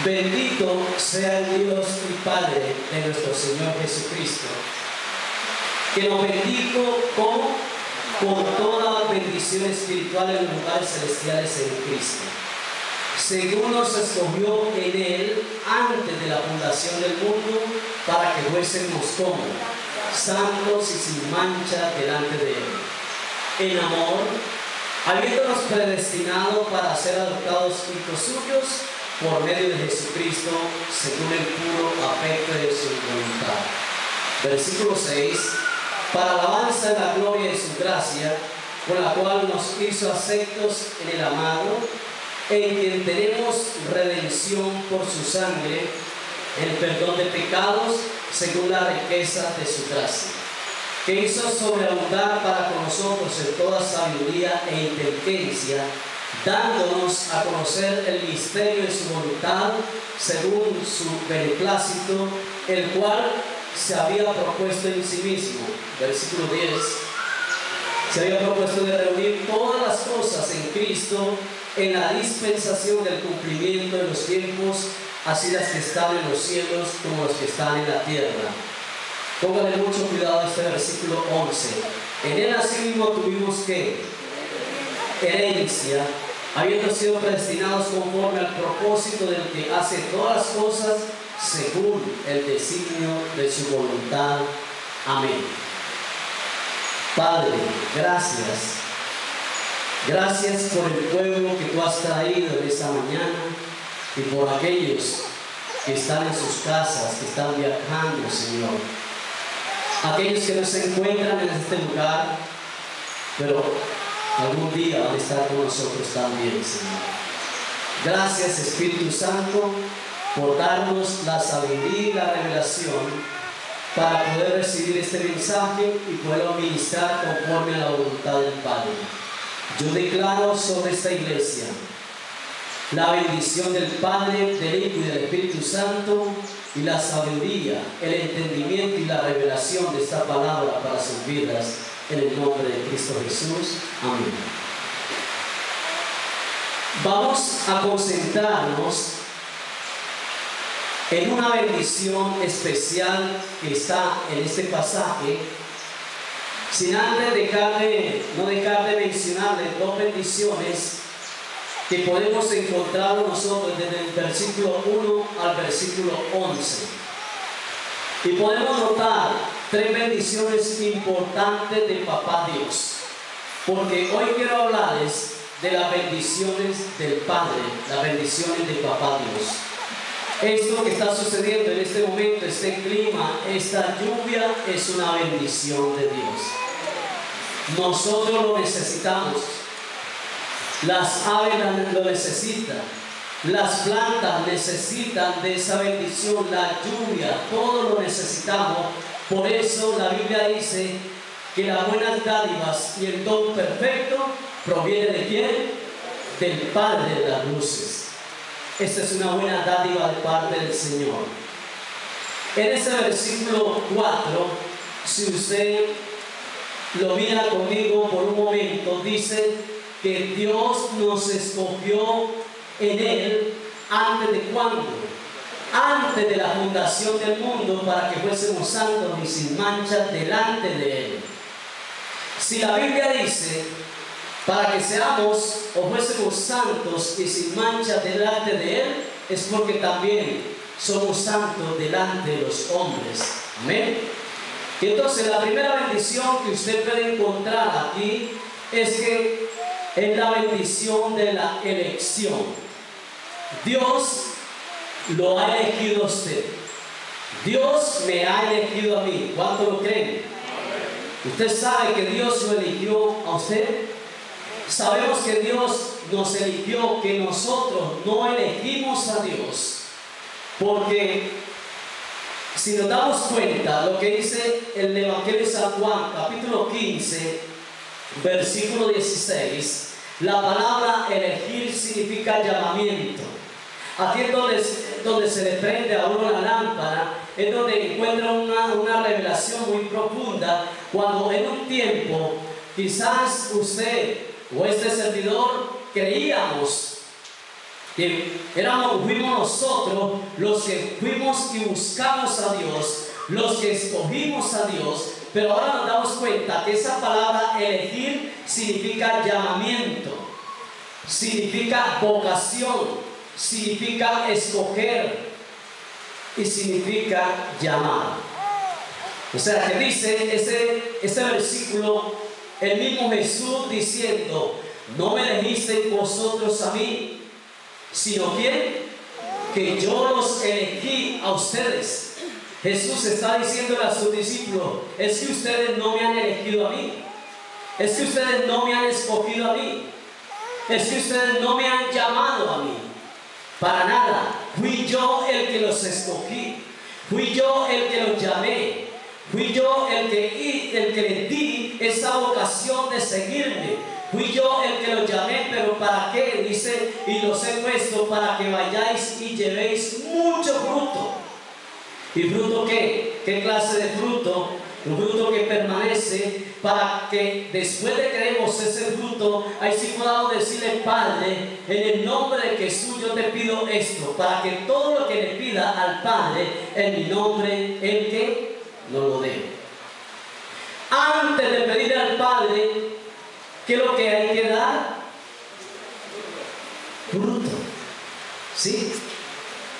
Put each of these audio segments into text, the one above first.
Bendito sea el Dios y Padre de nuestro Señor Jesucristo, que nos bendijo con toda bendición espiritual en los lugares celestiales en Cristo, según nos escogió en Él antes de la fundación del mundo, para que fuésemos como santos y sin mancha delante de Él, en amor, habiéndonos predestinado para ser adoptados hijos suyos por medio de Jesucristo, según el puro afecto de su voluntad. Versículo 6: para alabanza de la gloria de su gracia, con la cual nos hizo aceptos en el amado, en quien tenemos redención por su sangre, el perdón de pecados, según la riqueza de su gracia, que hizo sobreabundar para con nosotros en toda sabiduría e inteligencia, dándonos a conocer el misterio de su voluntad, según su beneplácito, el cual se había propuesto en sí mismo. Versículo 10: se había propuesto de reunir todas las cosas en Cristo, en la dispensación del cumplimiento de los tiempos, así las que están en los cielos como las que están en la tierra. Póngale mucho cuidado a este versículo 11. En él asimismo tuvimos que herencia, habiendo sido predestinados conforme al propósito del que hace todas las cosas según el designio de su voluntad. Amén. Padre, gracias. Gracias por el pueblo que tú has traído en esta mañana y por aquellos que están en sus casas, que están viajando, Señor. Aquellos que no se encuentran en este lugar, pero algún día van a estar con nosotros también, Señor. Gracias, Espíritu Santo, por darnos la sabiduría y la revelación para poder recibir este mensaje y poderlo ministrar conforme a la voluntad del Padre. Yo declaro sobre esta iglesia la bendición del Padre, del Hijo y del Espíritu Santo, y la sabiduría, el entendimiento y la revelación de esta palabra para sus vidas, en el nombre de Cristo Jesús. Amén. Vamos a concentrarnos en una bendición especial que está en este pasaje, sin antes no dejar de mencionarles dos bendiciones que podemos encontrar nosotros desde el versículo 1 al versículo 11. Y podemos notar tres bendiciones importantes de Papá Dios, porque hoy quiero hablarles de las bendiciones del Padre, las bendiciones de Papá Dios. Esto que está sucediendo en este momento, este clima, esta lluvia, es una bendición de Dios. Nosotros lo necesitamos. Las aves lo necesitan. Las plantas necesitan de esa bendición. La lluvia, todo lo necesitamos. Por eso la Biblia dice que las buenas dádivas y el don perfecto proviene ¿de quién? Del Padre de las luces. Esta es una buena dádiva de parte del Señor. En ese versículo 4, si usted lo mira conmigo por un momento, dice que Dios nos escogió en Él antes de ¿cuándo? Antes de la fundación del mundo, para que fuésemos santos y sin mancha delante de Él. Si la Biblia dice para que seamos o fuésemos santos y sin mancha delante de Él, es porque también somos santos delante de los hombres. Amén. Y entonces la primera bendición que usted puede encontrar aquí es que es la bendición de la elección. Dios lo ha elegido a usted. Dios me ha elegido a mí. ¿Cuánto lo creen? ¿Usted sabe que Dios lo eligió a usted? Sabemos que Dios nos eligió, que nosotros no elegimos a Dios. Porque si nos damos cuenta lo que dice el Evangelio de San Juan, capítulo 15, versículo 16, la palabra elegir significa llamamiento. Aquí es donde se le prende a uno la lámpara, es donde encuentra una revelación muy profunda, cuando en un tiempo quizás usted o este servidor creíamos que fuimos nosotros los que fuimos y buscamos a Dios, los que escogimos a Dios, pero ahora nos damos cuenta que esa palabra elegir significa llamamiento, significa vocación, significa escoger y significa llamar. O sea, que dice ese versículo, el mismo Jesús diciendo: no me elegisteis vosotros a mí, sino que yo los elegí a ustedes. Jesús está diciéndole a sus discípulos: es que ustedes no me han elegido a mí, es que ustedes no me han escogido a mí, es que ustedes no me han llamado a mí. Para nada, fui yo el que los escogí, fui yo el que los llamé, fui yo el que les di esa vocación de seguirme, fui yo el que los llamé. Pero ¿para qué? Dice: y los he puesto para que vayáis y llevéis mucho fruto. ¿Y fruto qué? ¿Qué clase de fruto? Un fruto que permanece, para que después de que demos ese fruto, ahí sí podamos decirle: Padre, en el nombre de Jesús yo te pido esto, para que todo lo que le pida al Padre en mi nombre, Él que no lo dé. Antes de pedirle al Padre, ¿qué es lo que hay que dar? Fruto. ¿Sí?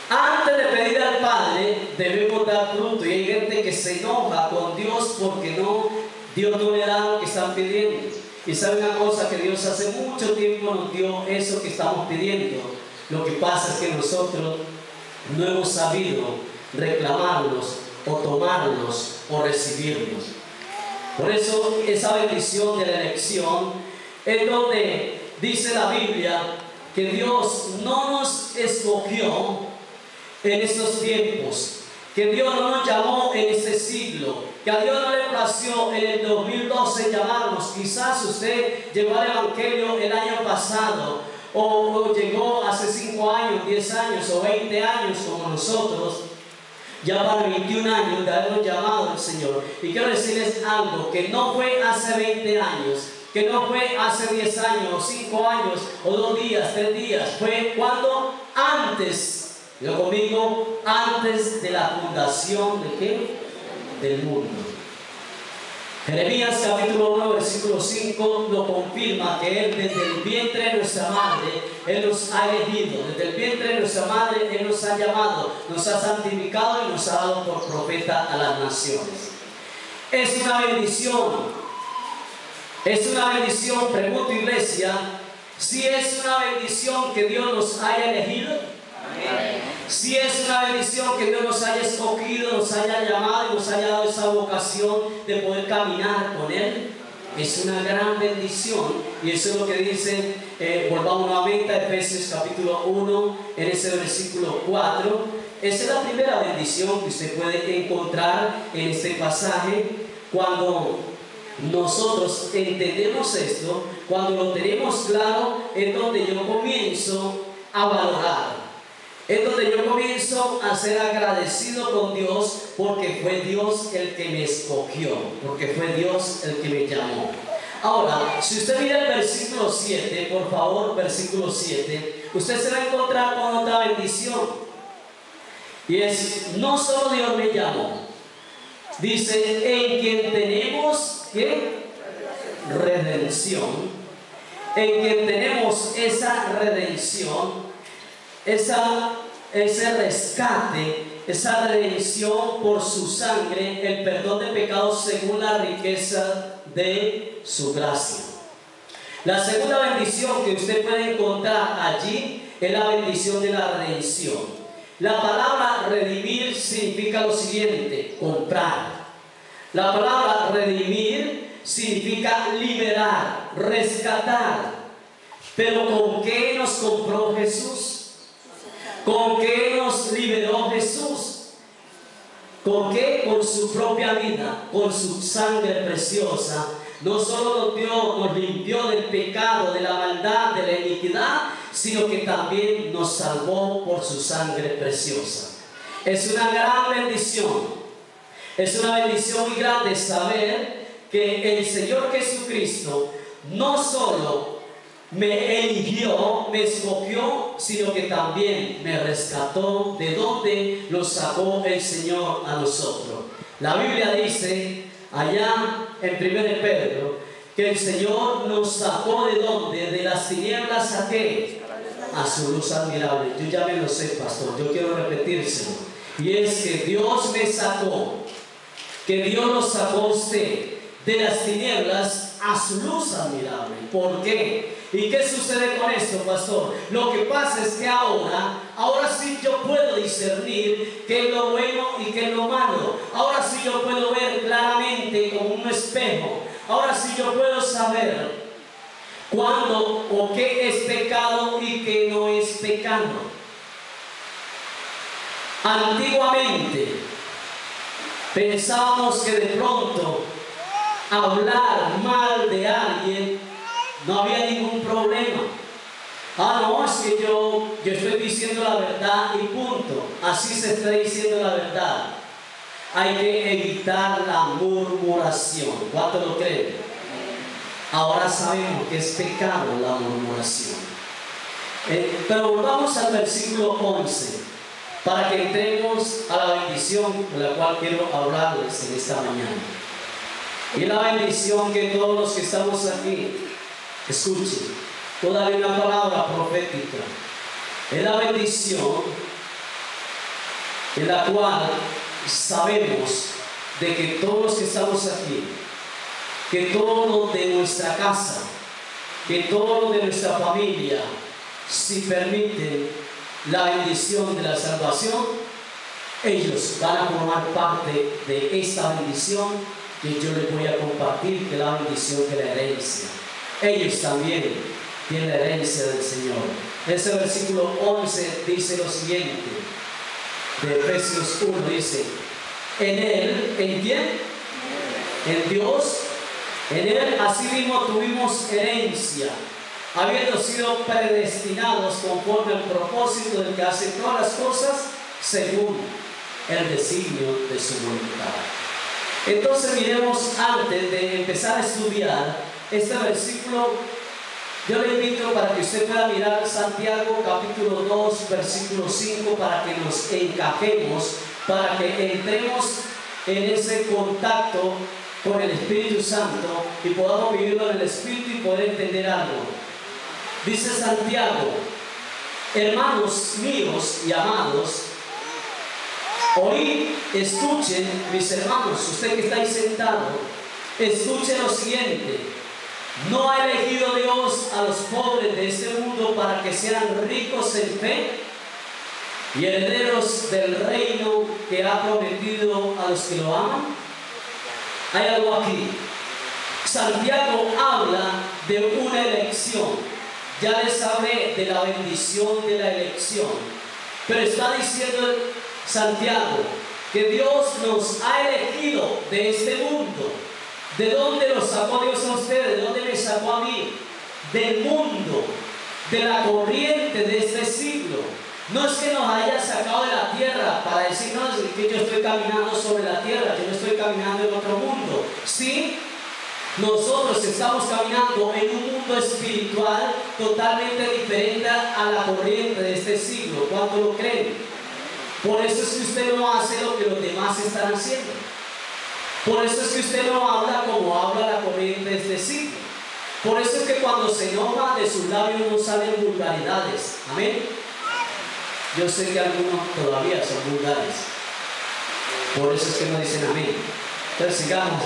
Antes de pedir al Padre debemos dar fruto. Y hay gente que se enoja con Dios porque Dios no le da lo que están pidiendo. Y sabe una cosa, que Dios hace mucho tiempo nos dio eso que estamos pidiendo. Lo que pasa es que nosotros no hemos sabido reclamarlos o tomarlos o recibirlos. Por eso esa bendición de la elección es donde dice la Biblia que Dios no nos escogió en estos tiempos, que Dios no nos llamó en este siglo, que a Dios no le plació en el 2012 llamarnos. Quizás usted llegó al Evangelio el año pasado, o llegó hace 5 años, 10 años o 20 años como nosotros, ya para 21 años de habernos llamado el Señor. Y quiero decirles algo, que no fue hace 20 años, que no fue hace 10 años, o 5 años, o 2 días, 3 días, fue cuando antes. Yo conmigo, antes de la fundación ¿de qué? Del mundo. Jeremías capítulo 1 versículo 5 lo confirma, que Él desde el vientre de nuestra madre, Él nos ha elegido, desde el vientre de nuestra madre Él nos ha llamado, nos ha santificado y nos ha dado por profeta a las naciones. Es una bendición, es una bendición. Pregunto, iglesia, si es una bendición que Dios nos haya elegido. Si es una bendición que Dios nos haya escogido, nos haya llamado y nos haya dado esa vocación de poder caminar con Él. Es una gran bendición. Y eso es lo que dice, volvamos nuevamente a Efesios capítulo 1, en ese versículo 4. Esa es la primera bendición que usted puede encontrar en este pasaje. Cuando nosotros entendemos esto, cuando lo tenemos claro, es donde yo comienzo a valorar. Es donde yo comienzo a ser agradecido con Dios, porque fue Dios el que me escogió, porque fue Dios el que me llamó. Ahora, si usted mira el versículo 7, por favor, versículo 7, usted se va a encontrar con otra bendición. Y es: no solo Dios me llamó, dice, en quien tenemos ¿qué? Redención. En quien tenemos esa redención, ese rescate, esa redención por su sangre, el perdón de pecados según la riqueza de su gracia. La segunda bendición que usted puede encontrar allí es la bendición de la redención. La palabra redimir significa lo siguiente: comprar. La palabra redimir significa liberar, rescatar. Pero ¿con qué nos compró Jesús? ¿Con qué nos liberó Jesús? ¿Con qué? Con su propia vida, con su sangre preciosa. No solo nos limpió del pecado, de la maldad, de la iniquidad, sino que también nos salvó por su sangre preciosa. Es una gran bendición. Es una bendición muy grande saber que el Señor Jesucristo no solo me eligió, me escogió, sino que también me rescató de donde nos sacó el Señor a nosotros. La Biblia dice allá en 1 Pedro que el Señor nos sacó de donde, de las tinieblas a qué, a su luz admirable. Yo ya me lo sé, pastor, yo quiero repetírselo. Y es que Dios me sacó, que Dios nos sacó a usted de las tinieblas a su luz admirable. ¿Por qué? ¿Y qué sucede con esto, pastor? Lo que pasa es que ahora sí yo puedo discernir qué es lo bueno y qué es lo malo. Ahora sí yo puedo ver claramente como un espejo. Ahora sí yo puedo saber cuándo o qué es pecado y qué no es pecado. Antiguamente pensábamos que de pronto hablar mal de alguien no había ningún problema. No, es que yo estoy diciendo la verdad y punto. Así se está diciendo la verdad. Hay que evitar la murmuración. ¿Cuánto lo creen? Ahora sabemos que es pecado la murmuración. Pero volvamos al versículo 11 para que entremos a la bendición de la cual quiero hablarles en esta mañana. Y la bendición que todos los que estamos aquí escuchen, toda una palabra profética. Es la bendición en la cual sabemos de que todos los que estamos aquí, que todos los de nuestra casa, que todos los de nuestra familia, si permiten la bendición de la salvación, ellos van a formar parte de esta bendición que yo les voy a compartir, que es la bendición de la herencia. Ellos también tienen la herencia del Señor. Ese versículo 11 dice lo siguiente, de Efesios 1 dice, en Él, ¿en quién? En Dios, en Él asimismo tuvimos herencia, habiendo sido predestinados conforme al propósito del que hace todas las cosas según el designio de su voluntad. Entonces miremos, antes de empezar a estudiar este versículo, yo le invito para que usted pueda mirar Santiago capítulo 2 versículo 5 para que nos encajemos, para que entremos en ese contacto con el Espíritu Santo y podamos vivirlo en el Espíritu y poder entender algo. Dice Santiago, hermanos míos y amados, oíd, escuchen, mis hermanos, usted que está ahí sentado, escuche lo siguiente. ¿No ha elegido Dios a los pobres de este mundo para que sean ricos en fe y herederos del reino que ha prometido a los que lo aman? Hay algo aquí. Santiago habla de una elección. Ya les hablé de la bendición de la elección, pero está diciendo Santiago que Dios nos ha elegido de este mundo. ¿De dónde los sacó Dios a ustedes? ¿De dónde me sacó a mí? Del mundo, de la corriente de este siglo. No es que nos haya sacado de la tierra para decirnos que yo estoy caminando sobre la tierra, yo no estoy caminando en otro mundo. Sí, nosotros estamos caminando en un mundo espiritual totalmente diferente a la corriente de este siglo. ¿Cuánto lo creen? Por eso es que usted no hace lo que los demás están haciendo. Por eso es que usted no habla como habla la corriente de este siglo. Por eso es que cuando se enoja de sus labios no salen vulgaridades. Amén. Yo sé que algunos todavía son vulgares. Por eso es que no dicen amén. Entonces sigamos.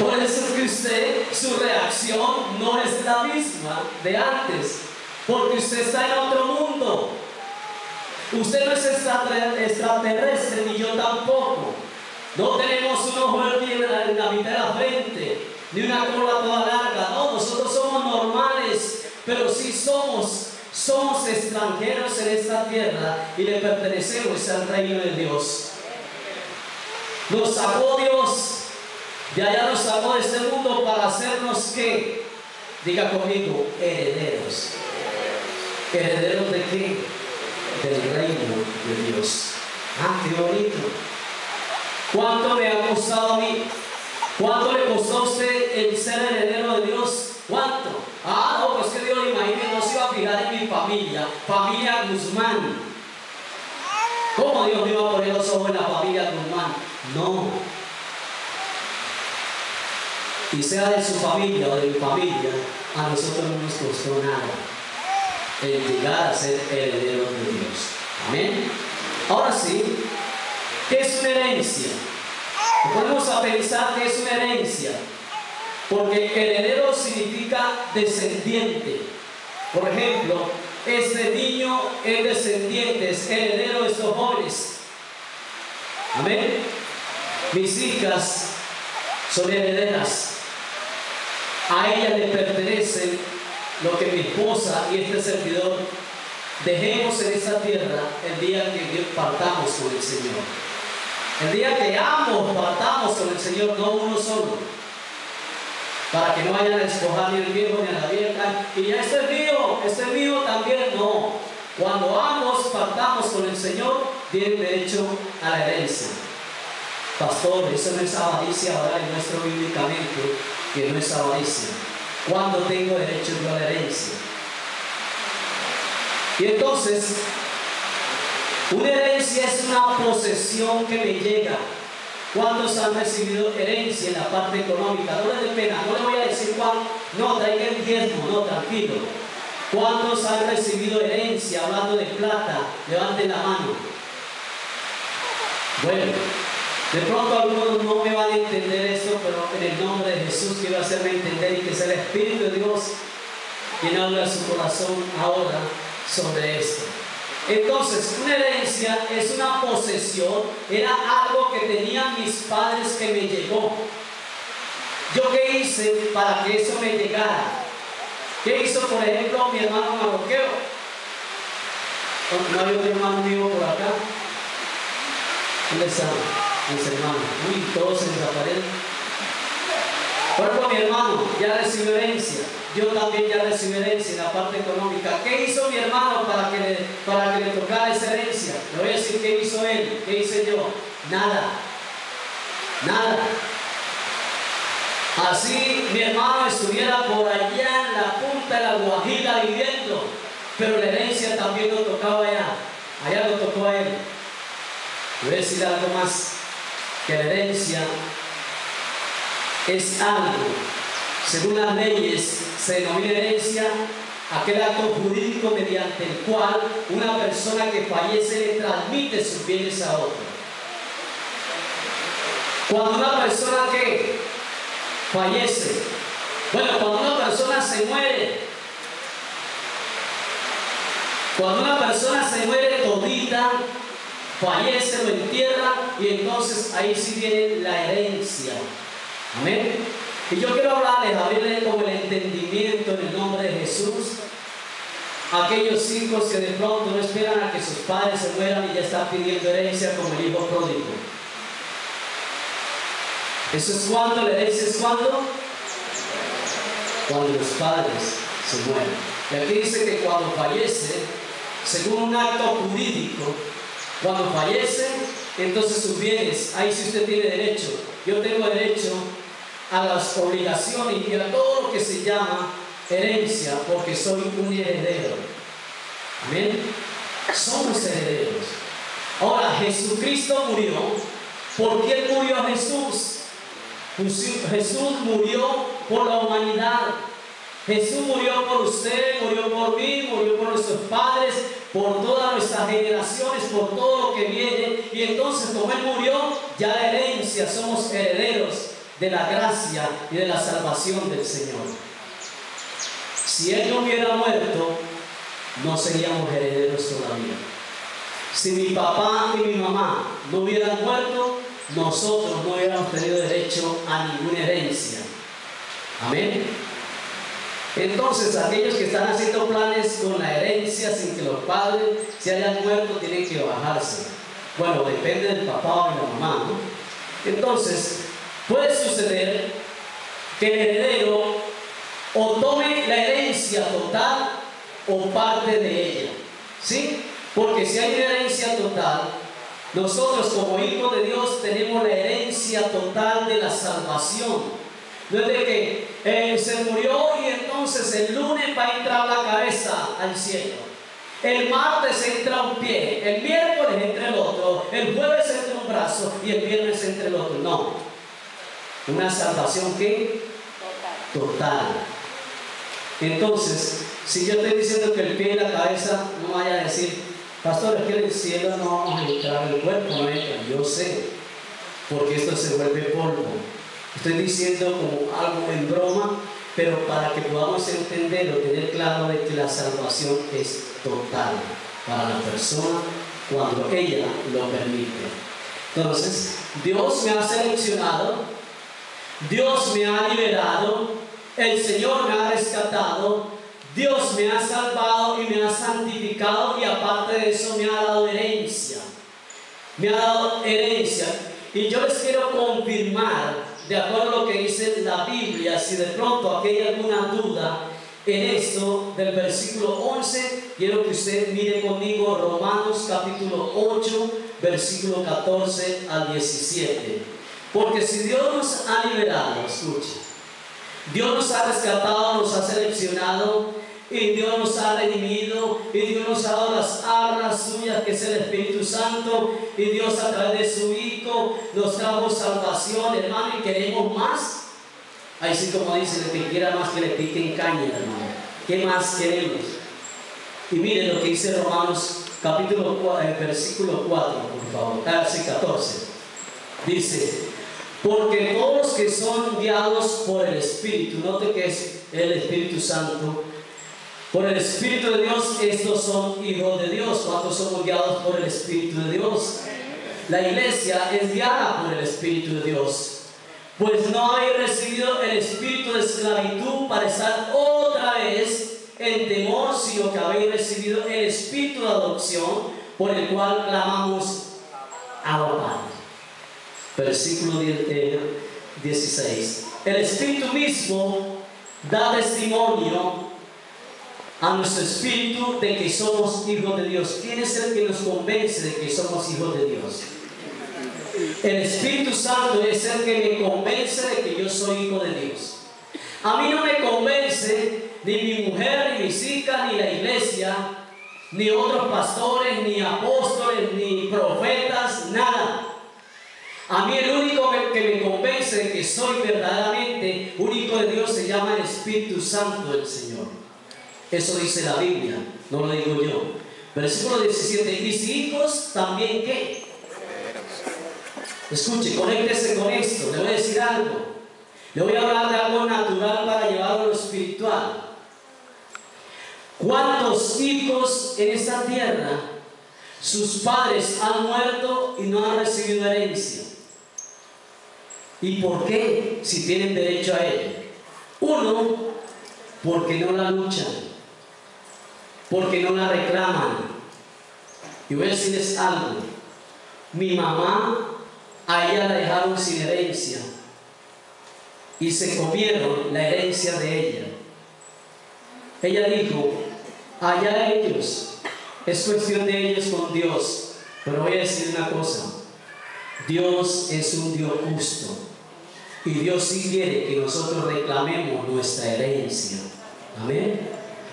Por eso es que usted, su reacción no es la misma de antes. Porque usted está en otro mundo. Usted no es extraterrestre, ni yo tampoco. No tenemos un ojo en la mitad de la frente, ni una cola toda larga. No, nosotros somos normales, pero sí somos extranjeros en esta tierra y le pertenecemos al reino de Dios. Nos sacó Dios, de allá nos sacó de este mundo para hacernos ¿qué? Diga conmigo, herederos. ¿Herederos de qué? Del reino de Dios. Qué bonito. ¿Cuánto le ha costado a mí? ¿Cuánto le costó a usted el ser heredero de Dios? ¿Cuánto? No, pues que familia, familia Guzmán. ¿Cómo Dios me iba a poner los ojos en la familia Guzmán? No. Y sea de su familia o de mi familia, a nosotros no nos costó nada el llegar a ser herederos de Dios. Amén. Ahora sí, ¿qué es una herencia? Ponemos a pensar que es una herencia, porque heredero significa descendiente. Por ejemplo, este niño es descendiente, es heredero de estos jóvenes. Amén. Mis hijas son herederas. A ellas le pertenece lo que mi esposa y este servidor dejemos en esta tierra el día que partamos con el Señor. El día que ambos partamos con el Señor, no uno solo, para que no vayan a despojar ni el viejo ni a la vieja, y ya este es mío también. No, cuando ambos partamos con el Señor, tienen derecho a la herencia. Pastor, eso no es avaricia, ahora demuestro bíblicamente que no es avaricia. ¿Cuándo tengo derecho yo a la herencia? Y entonces, una herencia es una posesión que me llega. ¿Cuántos han recibido herencia en la parte económica? No les dé pena, no le voy a decir cuál. No, traiga el diezmo, no, tranquilo. ¿Cuántos han recibido herencia hablando de plata? Levanten la mano. Bueno, de pronto algunos no me van a entender esto, pero en el nombre de Jesús quiero hacerme entender y que sea el Espíritu de Dios quien habla a su corazón ahora sobre esto. Entonces, una herencia es una posesión, era algo que tenían mis padres que me llegó. ¿Yo qué hice para que eso me llegara? ¿Qué hizo, por ejemplo, mi hermano Marroqueo? ¿No hay otro hermano mío por acá? ¿Dónde están mis hermanos? Uy, todos se desaparecen. Por ejemplo, mi hermano ya recibió herencia. Yo también ya recibí herencia en la parte económica. ¿Qué hizo mi hermano para que le tocara esa herencia? Le voy a decir qué hizo él, qué hice yo. Nada. Nada. Así mi hermano estuviera por allá en la punta de la Guajira viviendo, pero la herencia también lo tocaba allá. Allá lo tocó a él. Le voy a decir algo más, que la herencia es algo, según las leyes, se denomina herencia aquel acto jurídico mediante el cual una persona que fallece le transmite sus bienes a otro. Cuando una persona que fallece, bueno, cuando una persona se muere, todita, fallece, lo entierra, y entonces ahí sí viene la herencia. Amén. Y yo quiero hablarles, abrirles como el entendimiento en el nombre de Jesús a aquellos hijos que de pronto no esperan a que sus padres se mueran y ya están pidiendo herencia como el hijo pródigo. Eso es cuando, la herencia es cuando los padres se mueren. Y aquí dice que cuando fallece, según un acto jurídico, cuando fallece, entonces sus bienes, ahí sí usted tiene derecho. Yo tengo derecho a las obligaciones y a todo lo que se llama herencia, porque soy un heredero. Amén. Somos herederos. Ahora, Jesucristo murió. ¿Por qué murió Jesús? Jesús murió por la humanidad. Jesús murió por usted, murió por mí, murió por nuestros padres, por todas nuestras generaciones, por todo lo que viene. Y entonces, como Él murió, ya la herencia, somos herederos de la gracia y de la salvación del Señor. Si Él no hubiera muerto, no seríamos herederos todavía. Si mi papá y mi mamá no hubieran muerto, nosotros no hubiéramos tenido derecho a ninguna herencia. Amén. Entonces, aquellos que están haciendo planes con la herencia sin que los padres se hayan muerto, tienen que bajarse. Bueno, depende del papá o de la mamá, ¿no? Entonces, puede suceder que el heredero o tome la herencia total o parte de ella, ¿sí? Porque si hay una herencia total, nosotros como hijos de Dios tenemos la herencia total de la salvación. No es de que se murió y entonces el lunes va a entrar la cabeza al cielo. El martes entra un pie, el miércoles entra el otro, el jueves entra un brazo y el viernes entra el otro. No. Una salvación que total. Entonces, si yo estoy diciendo que el pie y la cabeza, no vaya a decir, pastor, es que en el cielo no vamos a entrar, el cuerpo no entra. Yo sé, porque esto se vuelve polvo. Estoy diciendo como algo en broma, pero para que podamos entender o tener claro de que la salvación es total para la persona cuando ella lo permite. Entonces, Dios me ha seleccionado, Dios me ha liberado, el Señor me ha rescatado, Dios me ha salvado y me ha santificado, y aparte de eso me ha dado herencia. Me ha dado herencia. Y yo les quiero confirmar, de acuerdo a lo que dice la Biblia, si de pronto aquí hay alguna duda en esto del versículo 11, quiero que usted mire conmigo Romanos capítulo 8, versículo 14 al 17. Porque si Dios nos ha liberado, escuche, Dios nos ha rescatado, nos ha seleccionado, y Dios nos ha redimido, y Dios nos ha dado las arras suyas, que es el Espíritu Santo, y Dios a través de su Hijo nos trajo salvación, hermano, y queremos más. Ahí sí, como dice, el que quiera más que le piquen caña, hermano. ¿Qué más queremos? Y miren lo que dice Romanos capítulo 4, versículo 4, por favor, sí, 14. Dice: porque todos los que son guiados por el Espíritu, note que es el Espíritu Santo, por el Espíritu de Dios, estos son hijos de Dios. ¿Cuántos somos guiados por el Espíritu de Dios? La iglesia es guiada por el Espíritu de Dios. Pues no habéis recibido el espíritu de esclavitud para estar otra vez en temor, sino que habéis recibido el espíritu de adopción, por el cual clamamos Abba Padre. Versículo 16. El Espíritu mismo da testimonio a nuestro espíritu de que somos hijos de Dios. ¿Quién es el que nos convence de que somos hijos de Dios? El Espíritu Santo es el que me convence de que yo soy hijo de Dios. A mí no me convence ni mi mujer, ni mis hijas, ni la iglesia, ni otros pastores, ni apóstoles, ni profetas, nada. A mí el único que me convence de que soy verdaderamente un hijo de Dios se llama el Espíritu Santo del Señor. Eso dice la Biblia, no lo digo yo. Versículo 17. Y si hijos, también ¿qué? Escuche, conéctese con esto. Le voy a decir algo. Le voy a hablar de algo natural para llevarlo a lo espiritual. ¿Cuántos hijos en esta tierra sus padres han muerto y no han recibido herencia? ¿Y por qué? Si tienen derecho a ella. Uno, porque no la luchan, porque no la reclaman. Y voy a decirles algo. Mi mamá, a ella la dejaron sin herencia y se comieron la herencia de ella. Ella dijo: allá ellos, es cuestión de ellos con Dios. Pero voy a decir una cosa: Dios es un Dios justo, y Dios sí quiere que nosotros reclamemos nuestra herencia. Amén.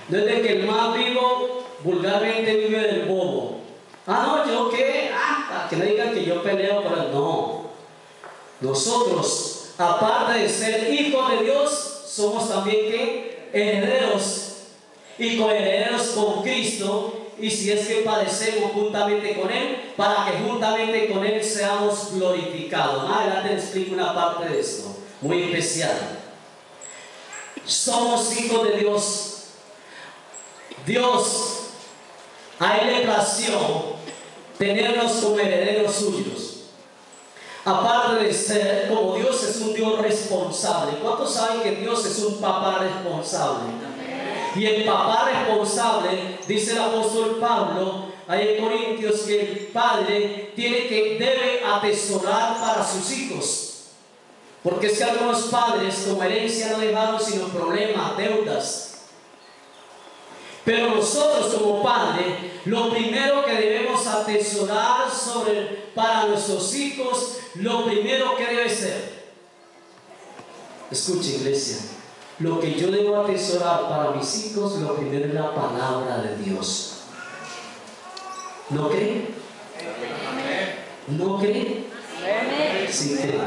No es de que el más vivo vulgarmente vive del bobo. Ah, no, yo qué, que no digan que yo peleo por él. No, nosotros, aparte de ser hijos de Dios, somos también ¿qué? Herederos y coherederos con Cristo, y si es que padecemos juntamente con Él, para que juntamente con Él seamos glorificados. Más adelante les explico una parte de esto muy especial. Somos hijos de Dios. Dios, a Él le plació tenernos como herederos suyos. Aparte de ser, como Dios es un Dios responsable. ¿Cuántos saben que Dios es un papá responsable? Y el papá responsable, dice el apóstol Pablo ahí en Corintios, que el padre debe atesorar para sus hijos. Porque es que algunos padres como herencia no dejaron sino problemas, deudas. Pero nosotros como padres, lo primero que debemos atesorar para nuestros hijos, lo primero que debe ser, escuche iglesia, lo que yo debo atesorar para mis hijos, lo primero es la palabra de Dios. ¿No cree? ¿No cree? Sí cree.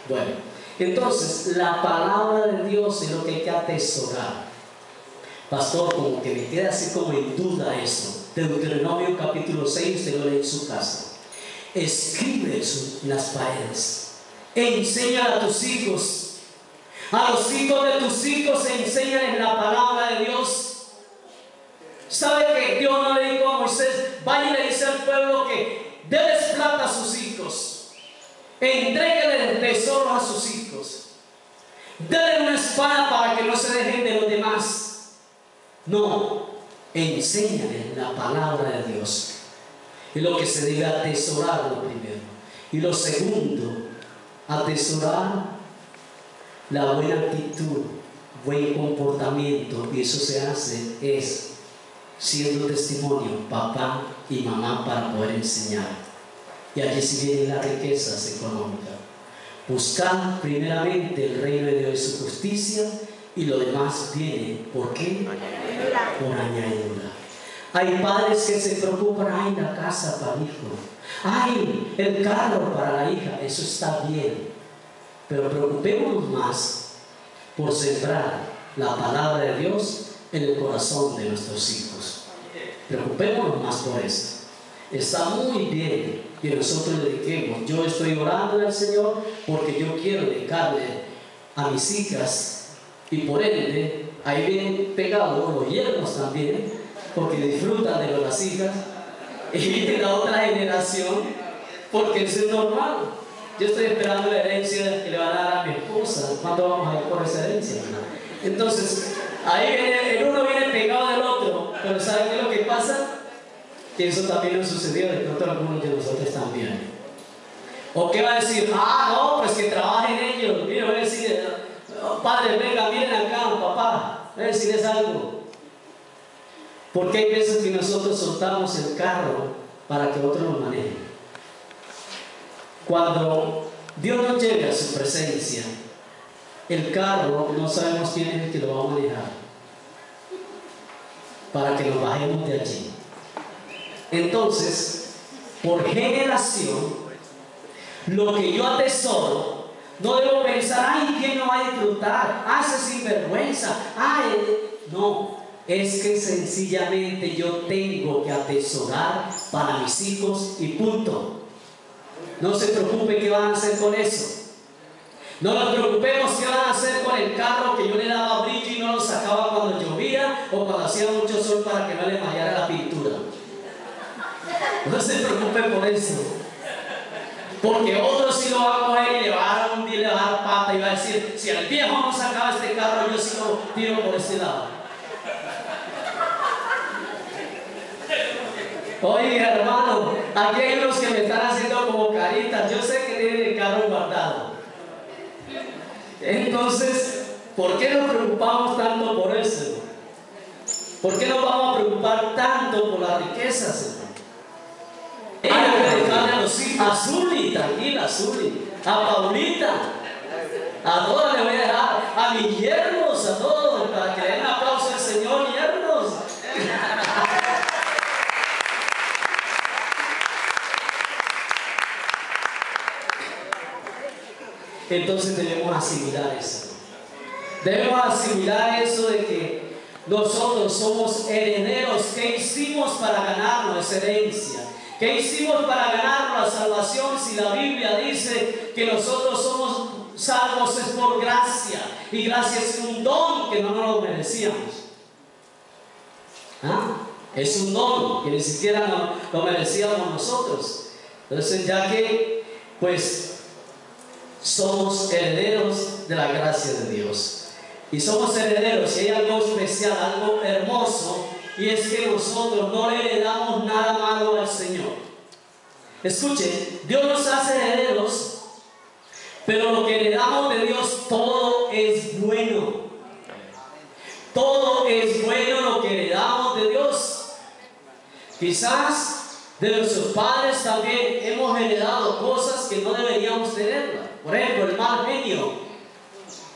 Bueno, entonces la palabra de Dios es lo que hay que atesorar. Pastor, como que me queda así como en duda eso. Deuteronomio capítulo 6, usted lo lee en su casa. Escribe eso en las paredes. Enséñale a tus hijos. A los hijos de tus hijos enséñales la palabra de Dios. ¿Sabe que Dios no le dijo a Moisés, vaya y le dice al pueblo que déles plata a sus hijos, entréguele tesoros a sus hijos, denle una espada para que no se dejen de los demás? No, enséñale la palabra de Dios. Es lo que se debe atesorar lo primero. Y lo segundo, atesorar la buena actitud, buen comportamiento. Y eso se hace es siendo testimonio, papá y mamá, para poder enseñar. Y allí sí vienen las riquezas económicas. Buscar primeramente el reino de Dios y su justicia, y lo demás viene, ¿por qué? Por añadidura. Hay padres que se preocupan, ay, la casa para el hijo, ay, el carro para la hija. Eso está bien, pero preocupémonos más por sembrar la palabra de Dios en el corazón de nuestros hijos. Preocupémonos más por eso. Está muy bien que nosotros le dediquemos. Yo estoy orando al Señor porque yo quiero dedicarle a mis hijas, y por ende ahí vienen pegados los yernos también, porque disfrutan de las hijas, y de la otra generación, porque eso es normal. Yo estoy esperando la herencia que le van a dar a mi esposa. ¿Cuándo vamos a ir por esa herencia? Entonces ahí viene, el uno viene pegado del otro. Pero ¿saben qué es lo que pasa? Que eso también nos sucedió de pronto a algunos de nosotros también. ¿O qué va a decir? Ah, no, pues que trabajen ellos. Mira, voy a decir, padre, venga, miren acá, papá, voy a decirles algo. Porque hay veces que nosotros soltamos el carro para que otros lo manejen. Cuando Dios nos llega a su presencia, el carro no sabemos quién es el que lo va a manejar, para que nos bajemos de allí. Entonces, por generación, lo que yo atesoro, no debo pensar, ay, ¿quién no va a disfrutar? Ah, ese sinvergüenza. Ay, no, es que sencillamente yo tengo que atesorar para mis hijos y punto. No se preocupe qué van a hacer con eso. No nos preocupemos qué van a hacer con el carro que yo le daba brillo y no lo sacaba cuando llovía o cuando hacía mucho sol para que no le mayara la pintura. No se preocupe por eso. Porque otros sí lo van a coger y le va a dar un día, le va a dar pata y va a decir, si el viejo no sacaba este carro, yo sí lo tiro por este lado. Oye, hermano, aquí hay unos que me están haciendo como caritas. Yo sé que tienen el carro guardado. Entonces, ¿por qué nos preocupamos tanto por eso? ¿Por qué nos vamos a preocupar tanto por las riquezas, hermano? Hay que dejarle a los hijos, a Zuli, tranquila, Zuli, a Paulita, a todas le voy a dejar, a mis yernos, a todos, para que le den aplauso al Señor, yernos. Entonces debemos asimilar eso. Debemos asimilar eso de que nosotros somos herederos. ¿Qué hicimos para ganarnos esa herencia? ¿Qué hicimos para ganarnos la salvación? Si la Biblia dice que nosotros somos salvos es por gracia, y gracia es un don que no nos lo merecíamos. ¿Ah? Es un don que ni siquiera lo merecíamos nosotros. Entonces, ya que pues somos herederos de la gracia de Dios, y somos herederos, y hay algo especial, algo hermoso, y es que nosotros no le heredamos nada malo al Señor. Escuchen, Dios nos hace herederos, pero lo que heredamos de Dios, todo es bueno. Todo es bueno lo que heredamos de Dios. Quizás de nuestros padres también hemos heredado cosas que no deberíamos tenerlas. Por ejemplo, el mal genio.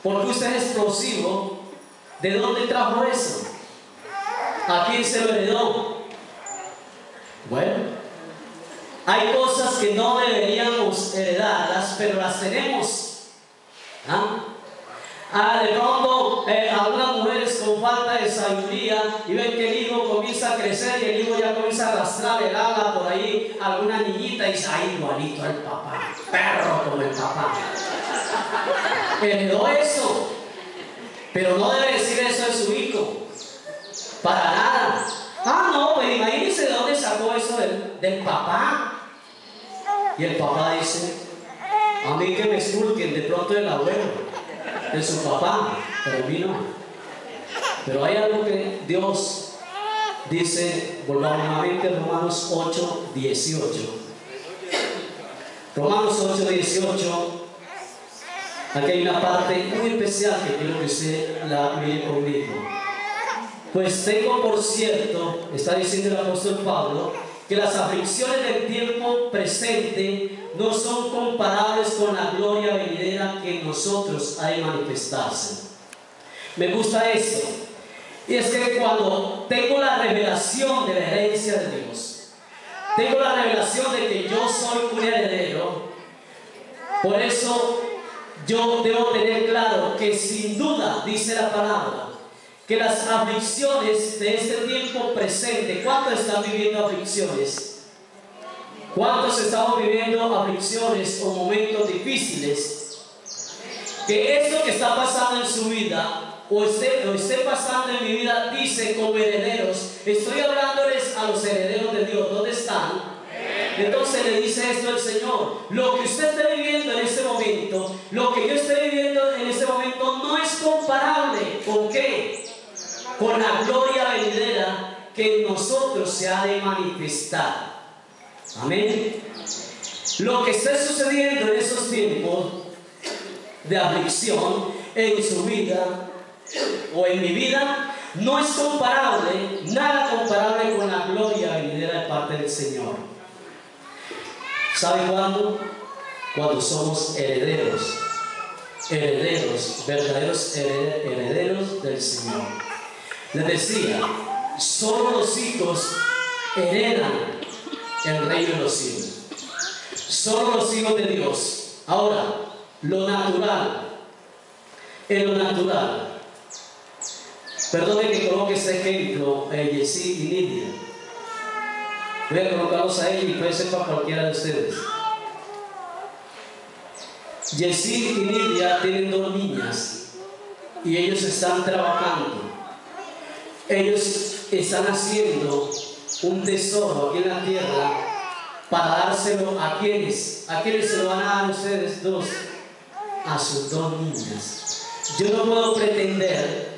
Porque usted es explosivo, ¿de dónde trajo eso? ¿A quién se lo heredó? Bueno, Hay cosas que no deberíamos heredarlas, pero las tenemos. De pronto, algunas mujeres con falta de sabiduría y ven que el hijo comienza a crecer y el hijo ya comienza a arrastrar el ala por ahí a alguna niñita y dice: ay, igualito al papá, perro como el papá. Heredó eso, pero no debe decir eso de su hijo, para nada. No, pues imagínense de dónde sacó eso del papá. Y el papá dice: a mí que me esculquen de pronto del abuelo, de su papá, pero a mí no. Pero hay algo que Dios dice, volvamos nuevamente a Romanos 8:18. Romanos 8:18. Aquí hay una parte muy especial que quiero que usted la mire conmigo. Pues tengo por cierto, está diciendo el apóstol Pablo, que las aflicciones del tiempo presente no son comparables con la gloria venidera que en nosotros ha de manifestarse. Me gusta esto. Y es que cuando tengo la revelación de la herencia de Dios, tengo la revelación de que yo soy un heredero, por eso yo debo tener claro que sin duda, dice la palabra, que las aflicciones de este tiempo presente, ¿cuántos están viviendo aflicciones? ¿Cuántos estamos viviendo aflicciones o momentos difíciles? Que esto que está pasando en su vida o esté pasando en mi vida, dice como herederos, estoy hablándoles a los herederos de Dios, ¿dónde están? Entonces le dice esto el Señor: lo que usted está viviendo en este momento, lo que yo estoy viviendo en este momento no es comparable. ¿Con qué? Con la gloria venidera que en nosotros se ha de manifestar. Amén. Lo que está sucediendo en esos tiempos de aflicción en su vida o en mi vida no es comparable, nada comparable con la gloria venidera de parte del Señor. ¿Sabe cuándo? Cuando somos herederos, verdaderos herederos del Señor. Les decía, solo los hijos heredan el reino de los cielos. Solo los hijos de Dios. Ahora, lo natural. En lo natural. Perdone que coloque este ejemplo, Yesí y Nidia. Voy a colocarlos a él y puede ser para cualquiera de ustedes. Yesí y Nidia tienen 2 niñas y ellos están trabajando. Ellos están haciendo un tesoro aquí en la tierra para dárselo a quienes se lo van a dar ustedes 2, a sus 2 niñas. Yo no puedo pretender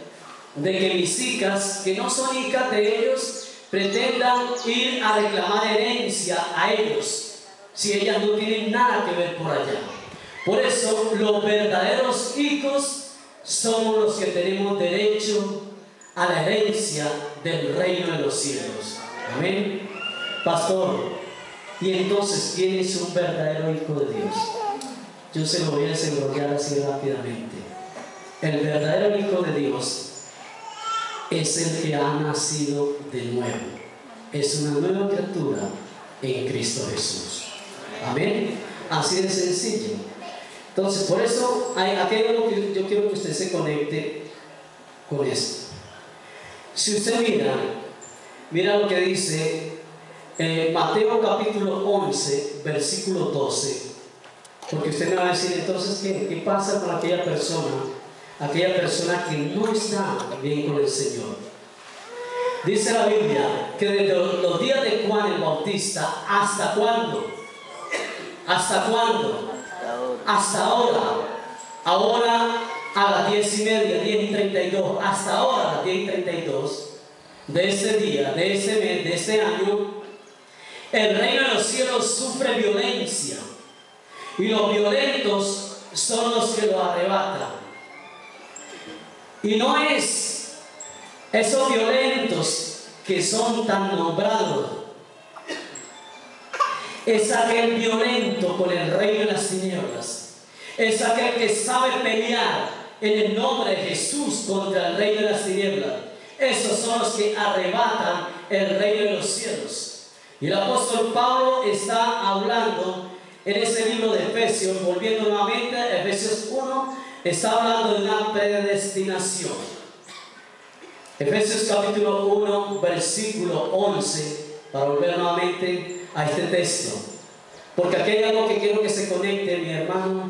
de que mis hijas, que no son hijas de ellos, pretendan ir a reclamar herencia a ellos, si ellas no tienen nada que ver por allá. Por eso los verdaderos hijos somos los que tenemos derecho a la herencia del reino de los cielos. Amén. Pastor, y entonces, ¿quién es un verdadero hijo de Dios? Yo se lo voy a desenrollar así rápidamente. El verdadero hijo de Dios es el que ha nacido de nuevo. Es una nueva criatura en Cristo Jesús. Amén. Así de sencillo. Entonces, por eso, aquí hay algo que yo quiero que usted se conecte con esto. Si usted mira lo que dice Mateo capítulo 11, versículo 12. Porque usted me va a decir, entonces, ¿qué pasa con aquella persona que no está bien con el Señor? Dice la Biblia que desde los días de Juan el Bautista, ¿hasta cuándo? ¿Hasta cuándo? Hasta ahora. Ahora a las 10:30, 10:32, hasta ahora a las 10:32 de ese día, de ese mes, de ese año, el reino de los cielos sufre violencia y los violentos son los que lo arrebatan. Y no es esos violentos que son tan nombrados, es aquel violento con el reino de las tinieblas, es aquel que sabe pelear en el nombre de Jesús contra el reino de las tinieblas. Esos son los que arrebatan el reino de los cielos. Y el apóstol Pablo está hablando en ese libro de Efesios, volviendo nuevamente a Efesios 1, está hablando de una predestinación. Efesios capítulo 1, versículo 11, para volver nuevamente a este texto. Porque aquí hay algo que quiero que se conecte, mi hermano,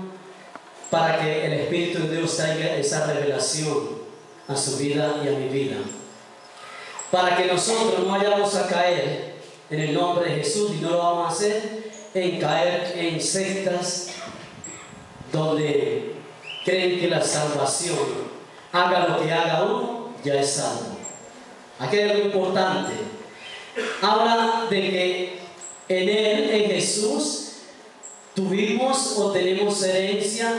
para que el Espíritu de Dios traiga esa revelación a su vida y a mi vida. Para que nosotros no vayamos a caer en el nombre de Jesús, y no lo vamos a hacer en caer en sectas donde creen que la salvación, haga lo que haga uno, ya es salvo. Aquí hay algo importante. Habla de que en Él, en Jesús, tuvimos o tenemos herencia,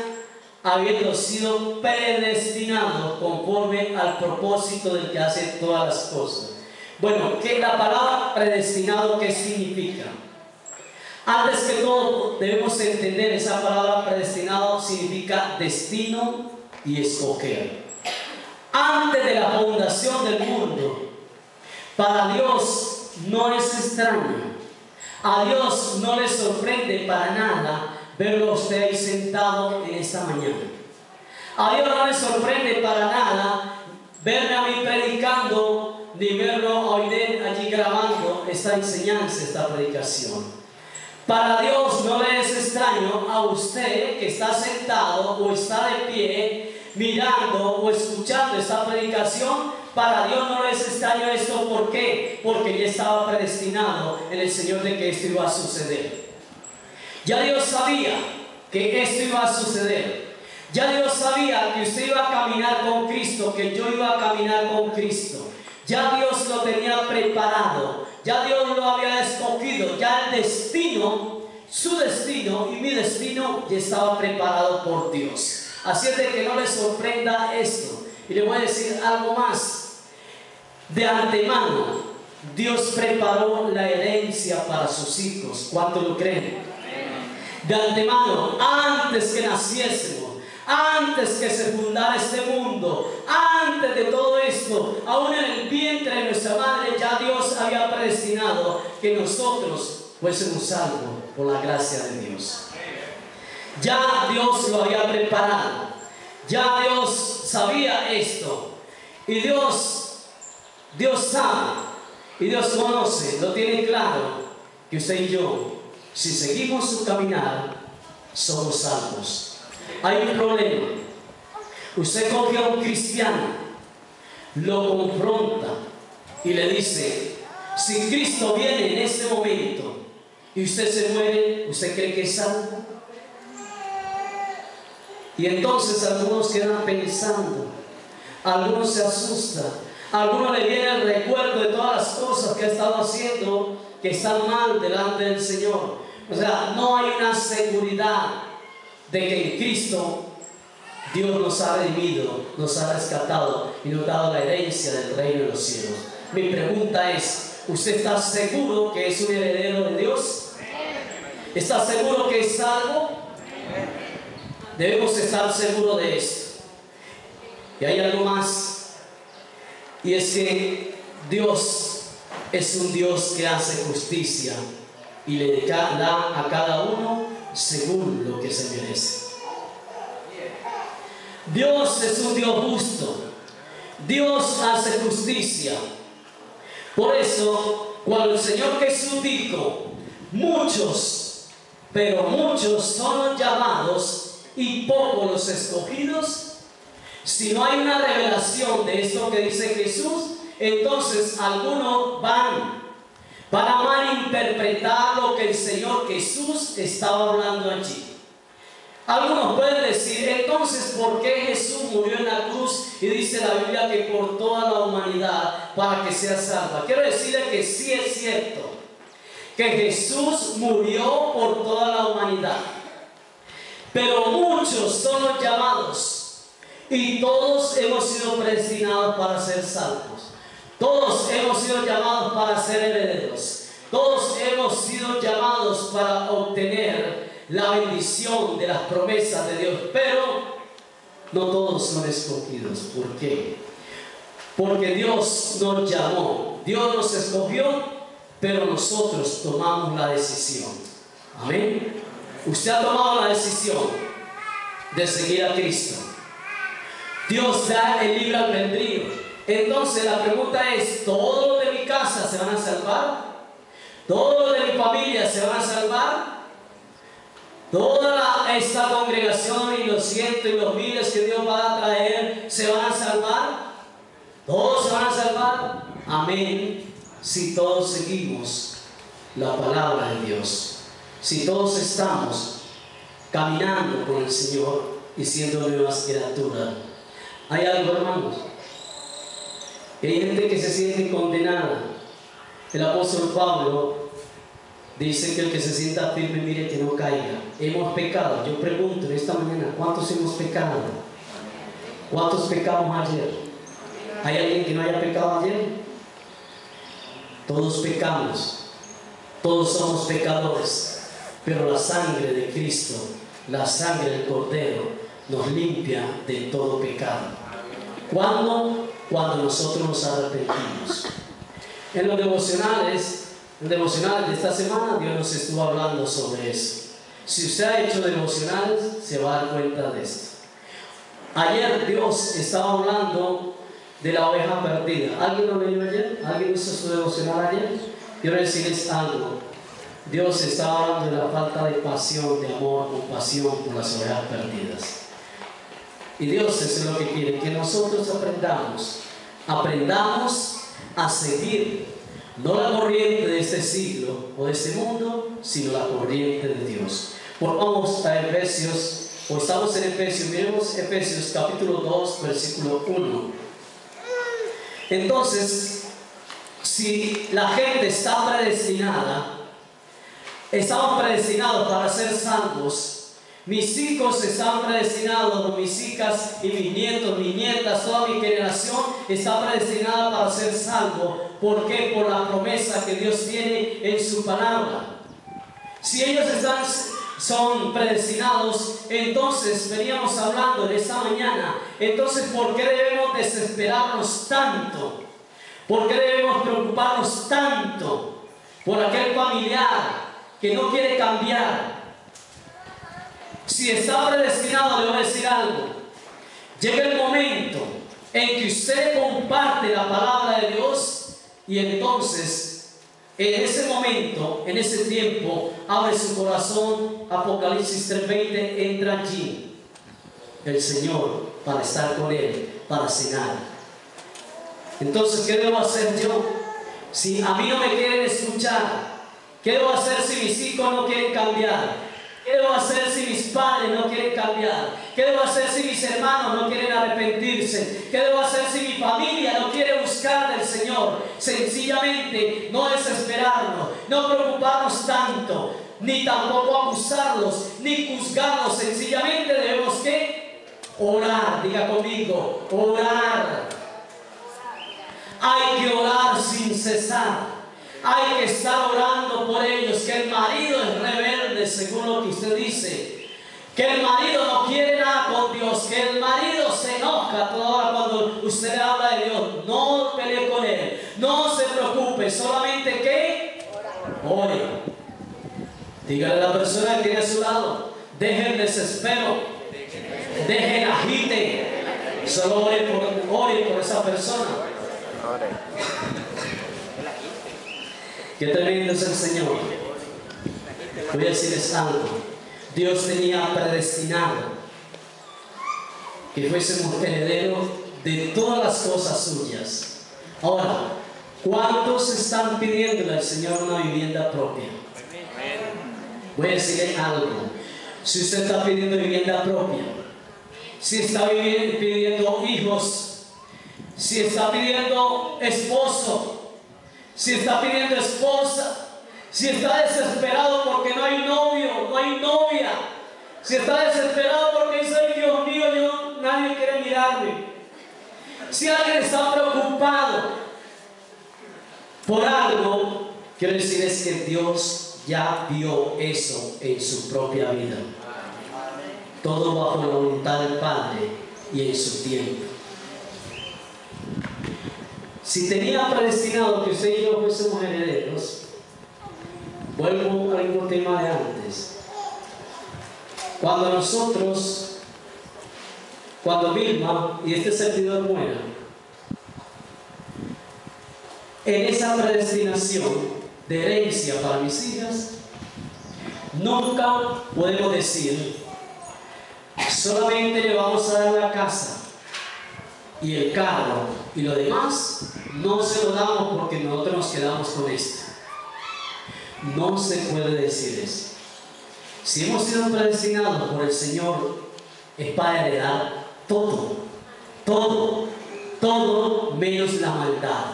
habiendo sido predestinados conforme al propósito del que hace todas las cosas. Bueno, ¿qué es la palabra predestinado? ¿Qué significa? Antes que todo debemos entender, esa palabra predestinado significa destino y escoger. Antes de la fundación del mundo, para Dios no es extraño. A Dios no le sorprende para nada verlo a usted ahí sentado en esta mañana. A Dios no le sorprende para nada verme a mí predicando, ni verlo a Oiden allí grabando esta enseñanza, esta predicación. Para Dios no le es extraño a usted que está sentado o está de pie mirando o escuchando esta predicación. Para Dios no le es extraño esto. ¿Por qué? Porque ya estaba predestinado en el Señor de que esto iba a suceder. Ya Dios sabía que esto iba a suceder. Ya Dios sabía que usted iba a caminar con Cristo, que yo iba a caminar con Cristo. Ya Dios lo tenía preparado. Ya Dios lo había escogido. Ya el destino, su destino y mi destino ya estaba preparado por Dios. Así es de que no le sorprenda esto. Y le voy a decir algo más. De antemano, Dios preparó la herencia para sus hijos. ¿Cuánto lo creen? De antemano, antes que naciésemos, antes que se fundara este mundo, antes de todo esto, aún en el vientre de nuestra madre, ya Dios había predestinado que nosotros fuésemos salvos por la gracia de Dios. Ya Dios lo había preparado. Ya Dios sabía esto. Y Dios sabe y Dios conoce, lo tiene claro, que usted y yo, si seguimos su caminar, somos salvos. Hay un problema. Usted coge a un cristiano, lo confronta y le dice: si Cristo viene en este momento y usted se muere, ¿usted cree que es salvo? Y entonces algunos quedan pensando, algunos se asustan, a algunos le viene el recuerdo de todas las cosas que ha estado haciendo que están mal delante del Señor. O sea, no hay una seguridad de que en Cristo Dios nos ha redimido, nos ha rescatado y nos ha dado la herencia del reino de los cielos. Mi pregunta es: ¿usted está seguro que es un heredero de Dios? ¿Está seguro que es salvo? Debemos estar seguros de esto. Y hay algo más, y es que Dios es un Dios que hace justicia y le da a cada uno según lo que se merece. Dios es un Dios justo. Dios hace justicia. Por eso, cuando el Señor Jesús dijo: muchos, pero muchos son los llamados y pocos los escogidos, si no hay una revelación de esto que dice Jesús, entonces algunos van a malinterpretar lo que el Señor Jesús estaba hablando allí. Algunos pueden decir: entonces, ¿por qué Jesús murió en la cruz? Y dice la Biblia que por toda la humanidad, para que sea salva. Quiero decirle que sí es cierto que Jesús murió por toda la humanidad, pero muchos son los llamados y todos hemos sido predestinados para ser salvos. Todos hemos sido llamados para ser herederos. Todos hemos sido llamados para obtener la bendición de las promesas de Dios, pero no todos son escogidos. ¿Por qué? Porque Dios nos llamó, Dios nos escogió, pero nosotros tomamos la decisión. Amén. Usted ha tomado la decisión de seguir a Cristo. Dios da el libre albedrío. Entonces la pregunta es, ¿todos los de mi casa se van a salvar? ¿Todos los de mi familia se van a salvar? ¿Toda esta congregación y los cientos y los miles que Dios va a traer se van a salvar? ¿Todos se van a salvar? Amén. Si todos seguimos la palabra de Dios, si todos estamos caminando con el Señor y siendo nuevas criaturas. Hay algo, hermanos, hay gente que se siente condenada. El apóstol Pablo dice que el que se sienta firme mire que no caiga. Hemos pecado. Yo pregunto esta mañana, ¿cuántos hemos pecado? ¿Cuántos pecamos ayer? ¿Hay alguien que no haya pecado ayer? Todos pecamos, todos somos pecadores, pero la sangre de Cristo, la sangre del Cordero, nos limpia de todo pecado. ¿Cuándo? Cuando nosotros nos arrepentimos. En los devocionales de esta semana, Dios nos estuvo hablando sobre eso. Si usted ha hecho devocionales, se va a dar cuenta de esto. Ayer Dios estaba hablando de la oveja perdida. ¿Alguien lo leyó ayer? ¿Alguien hizo su devocional ayer? Quiero decirles algo. Dios estaba hablando de la falta de pasión, de amor, compasión por las ovejas perdidas. Y Dios es lo que quiere, que nosotros aprendamos a seguir no la corriente de este siglo o de este mundo, sino la corriente de Dios. Vamos a Efesios, o estamos en Efesios, miremos Efesios capítulo 2, versículo 1. Entonces, si la gente está predestinada, estamos predestinados para ser salvos. Mis hijos están predestinados, mis hijas y mis nietos, mis nietas, toda mi generación está predestinada para ser salvo. ¿Por qué? Por la promesa que Dios tiene en su palabra. Si ellos son predestinados, entonces veníamos hablando de esta mañana, entonces ¿por qué debemos desesperarnos tanto? ¿Por qué debemos preocuparnos tanto por aquel familiar que no quiere cambiar? Si está predestinado, le voy a decir algo. Llega el momento en que usted comparte la palabra de Dios y entonces en ese momento, en ese tiempo, abre su corazón. Apocalipsis 3:20, entra allí el Señor para estar con Él, para cenar. Entonces, ¿qué debo hacer yo? Si a mí no me quieren escuchar, ¿qué debo hacer si mis hijos no quieren cambiar? ¿Qué debo hacer si mis padres no quieren cambiar? ¿Qué debo hacer si mis hermanos no quieren arrepentirse? ¿Qué debo hacer si mi familia no quiere buscar del Señor? Sencillamente no desesperarnos, no preocuparnos tanto, ni tampoco acusarlos, ni juzgarlos. Sencillamente debemos que orar. Diga conmigo, orar. Hay que orar sin cesar. Hay que estar orando por ellos. Que el marido es rebelde, según lo que usted dice. Que el marido no quiere nada con Dios. Que el marido se enoja toda hora cuando usted habla de Dios. No pelee con él. No se preocupe. Solamente que ore. Dígale a la persona que tiene a su lado: deje el desespero. Deje el agite. Solo ore por esa persona. Qué tremendo es el Señor. Voy a decirles algo. Dios tenía predestinado que fuésemos herederos de todas las cosas suyas. Ahora, ¿cuántos están pidiéndole al Señor una vivienda propia? Voy a decirles algo. Si usted está pidiendo vivienda propia, si está pidiendo hijos, si está pidiendo esposo, si está pidiendo esposa, si está desesperado porque no hay novio, no hay novia, si está desesperado porque dice: ay, Dios mío, nadie quiere mirarme, si alguien está preocupado por algo, quiero decirles que Dios ya vio eso en su propia vida. Todo bajo la voluntad del Padre y en su tiempo. Si tenía predestinado que usted y yo fuésemos herederos, Vuelvo al mismo tema de antes. Cuando Vilma y este servidor mueran, en esa predestinación de herencia para mis hijas, nunca podemos decir, solamente le vamos a dar la casa y el carro y lo demás no se lo damos porque nosotros nos quedamos con esto. No se puede decir eso. Si hemos sido predestinados por el Señor, es para heredar todo, todo, todo menos la maldad.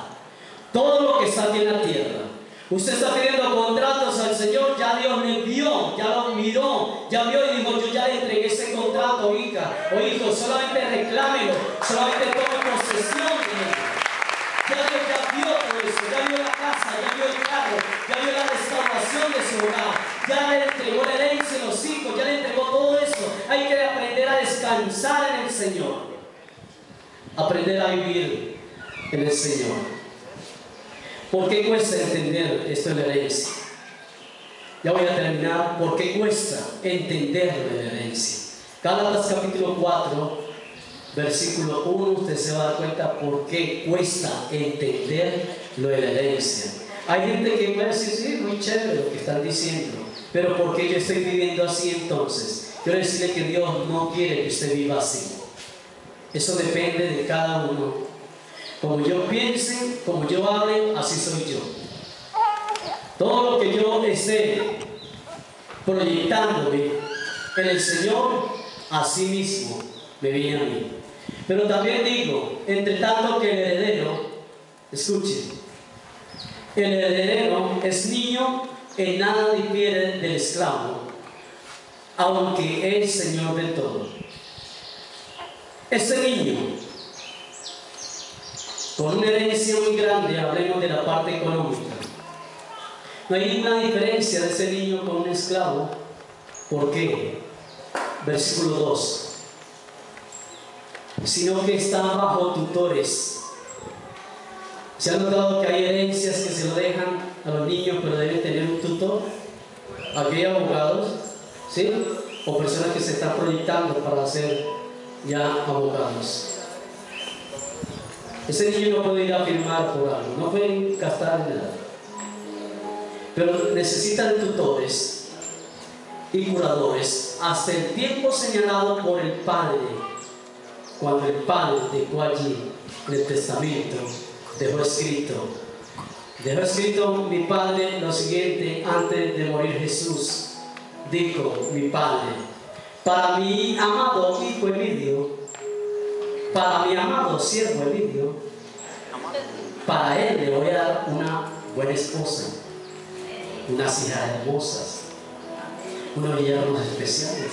Todo lo que está aquí en la tierra. Usted está pidiendo contratos al Señor, ya Dios le vio, ya lo miró, ya vio y dijo, yo ya le entregué ese contrato, hija o hijo, solamente reclámelo, solamente tome posesión de él. Ya Dios ya vio todo eso, ya vio la casa, ya vio el carro, ya vio la restauración de su hogar, ya le entregó la herencia a los hijos, ya le entregó todo eso. Hay que aprender a descansar en el Señor, aprender a vivir en el Señor. ¿Por qué cuesta entender esto de la herencia? Ya voy a terminar. ¿Por qué cuesta entender lo de la herencia? Gálatas capítulo 4, versículo 1, usted se va a dar cuenta por qué cuesta entender lo de la herencia. Hay gente que puede decir, sí, muy chévere lo que están diciendo, pero ¿por qué yo estoy viviendo así entonces? Quiero decirle que Dios no quiere que usted viva así. Eso depende de cada uno. Como yo piense, como yo hable, así soy yo. Todo lo que yo esté proyectándome en el Señor, así mismo me viene a mí. Pero también digo, entre tanto que el heredero, escuchen, el heredero es niño, en nada difiere del esclavo, aunque es señor de todo. Este niño, con una herencia muy grande, hablemos de la parte económica. No hay ninguna diferencia de ese niño con un esclavo. ¿Por qué? Versículo 2. Sino que está bajo tutores. ¿Se han notado que hay herencias que se lo dejan a los niños, pero deben tener un tutor? Aquí hay abogados, ¿sí? O personas que se están proyectando para ser ya abogados. Ese niño no puede ir a firmar por algo, no puede gastar en nada. Pero necesitan tutores y curadores hasta el tiempo señalado por el padre. Cuando el padre dejó allí en el testamento, dejó escrito mi padre lo siguiente antes de morir Jesús. Dijo mi padre, para mi amado hijo Emilio, para mi amado siervo Emilio, para él le voy a dar una buena esposa, unas hijas hermosas, unos yernos especiales.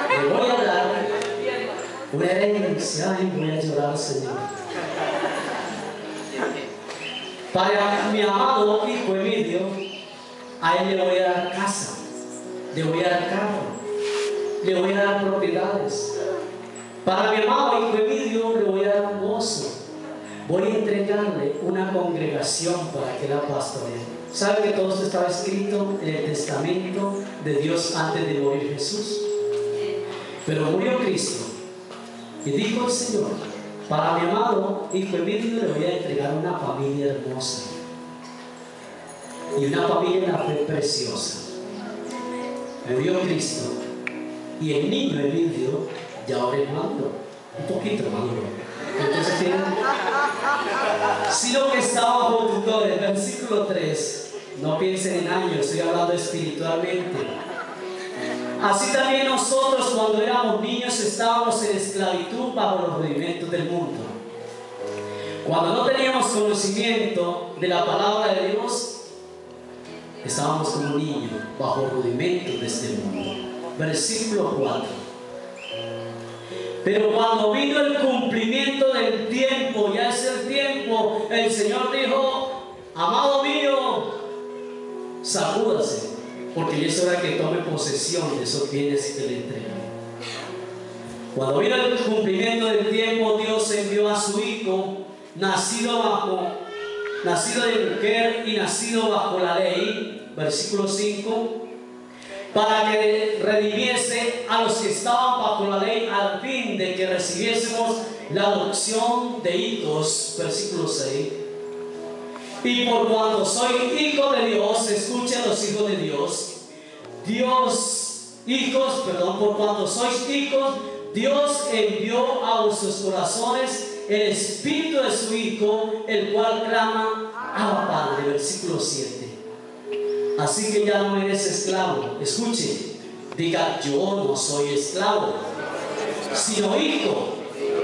Le voy a dar una herencia. Ay, voy a llorar, Señor. Para mi amado hijo Emilio, a él le voy a dar casa, le voy a dar carro, le voy a dar propiedades. Para mi amado hijo Emilio le voy a dar un gozo. Voy a entregarle una congregación para que la pastoree. ¿Sabe que todo esto estaba escrito en el testamento de Dios antes de morir Jesús? Pero murió Cristo y dijo el Señor, para mi amado hijo Emilio le voy a entregar una familia hermosa y una familia en la fe preciosa. Murió Cristo y el niño Emilio ya ahora es maduro, un poquito maduro. Entonces si lo que está bajo tutores, versículo 3, no piensen en años, estoy hablando espiritualmente. Así también nosotros cuando éramos niños estábamos en esclavitud bajo los rudimentos del mundo. Cuando no teníamos conocimiento de la palabra de Dios, estábamos como niños bajo rudimentos de este mundo. Versículo 4. Pero cuando vino el cumplimiento del tiempo, ya es el tiempo, el Señor dijo, amado mío, sacúdase, porque ya es hora que tome posesión de esos bienes que le entregan. Cuando vino el cumplimiento del tiempo, Dios envió a su Hijo, nacido bajo nacido de mujer y nacido bajo la ley, versículo 5, para que redimiese a los que estaban bajo la ley, al fin de que recibiésemos la adopción de hijos, versículo 6. Y por cuanto soy hijo de Dios, escuchen los hijos de Dios, por cuanto sois hijos, Dios envió a vuestros corazones el espíritu de su Hijo, el cual clama, Abba Padre, versículo 7. Así que ya no eres esclavo. Escuche, diga, yo no soy esclavo, sino hijo.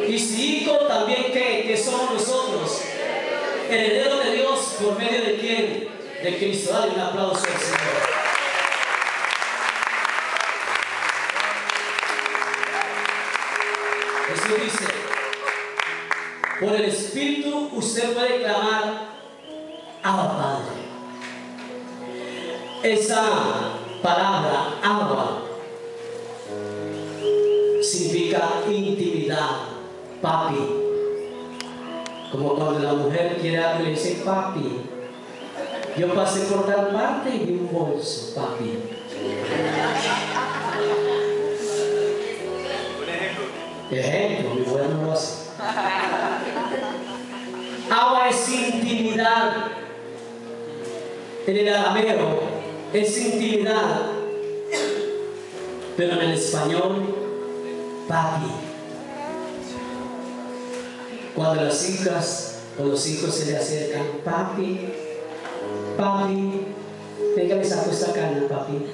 Y si hijo, también ¿qué somos nosotros? Herederos de Dios, ¿por medio de quién? De Cristo. Dale un aplauso al Señor. Jesús dice, por el Espíritu usted puede clamar, Abba Padre. Esa palabra, Abba, significa intimidad, papi. Como cuando la mujer quiere algo y le dice, papi, yo pasé por tal parte y vi un bolso, papi. Ejemplo, mi abuela no lo hace. Abba es intimidad. En el arameo es intimidad, pero en el español, papi. Cuando las hijas o los hijos se le acercan, papi, papi, venga, me saco esta cana, papi.